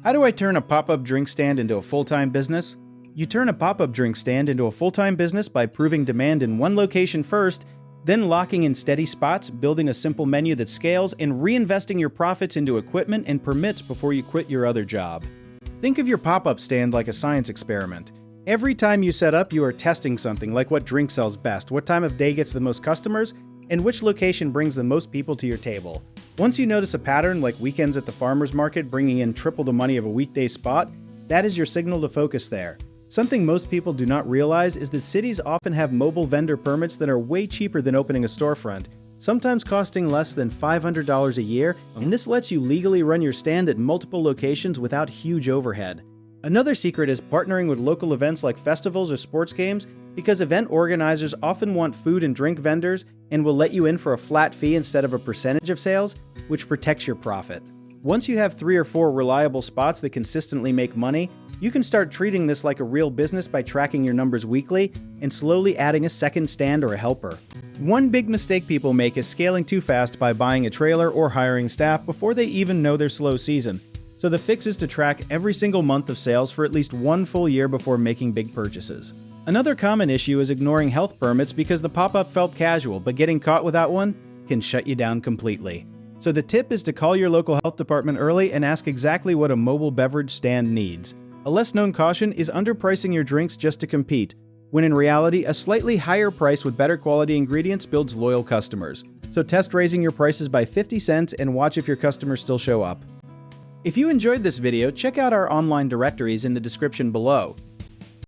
How do I turn a pop-up drink stand into a full-time business? You turn a pop-up drink stand into a full-time business by proving demand in one location first, then locking in steady spots, building a simple menu that scales, and reinvesting your profits into equipment and permits before you quit your other job. Think of your pop-up stand like a science experiment. Every time you set up, you are testing something like what drink sells best, what time of day gets the most customers, and which location brings the most people to your table. Once you notice a pattern, like weekends at the farmer's market bringing in triple the money of a weekday spot, that is your signal to focus there. Something most people do not realize is that cities often have mobile vendor permits that are way cheaper than opening a storefront, sometimes costing less than $500 a year, and this lets you legally run your stand at multiple locations without huge overhead. Another secret is partnering with local events like festivals or sports games, because event organizers often want food and drink vendors and will let you in for a flat fee instead of a percentage of sales, which protects your profit. Once you have 3 or 4 reliable spots that consistently make money, you can start treating this like a real business by tracking your numbers weekly and slowly adding a second stand or a helper. One big mistake people make is scaling too fast by buying a trailer or hiring staff before they even know their slow season. So the fix is to track every single month of sales for at least 1 full year before making big purchases. Another common issue is ignoring health permits because the pop-up felt casual, but getting caught without one can shut you down completely. So the tip is to call your local health department early and ask exactly what a mobile beverage stand needs. A less known caution is underpricing your drinks just to compete, when in reality, a slightly higher price with better quality ingredients builds loyal customers. So test raising your prices by 50 cents and watch if your customers still show up. If you enjoyed this video, check out our online directories in the description below.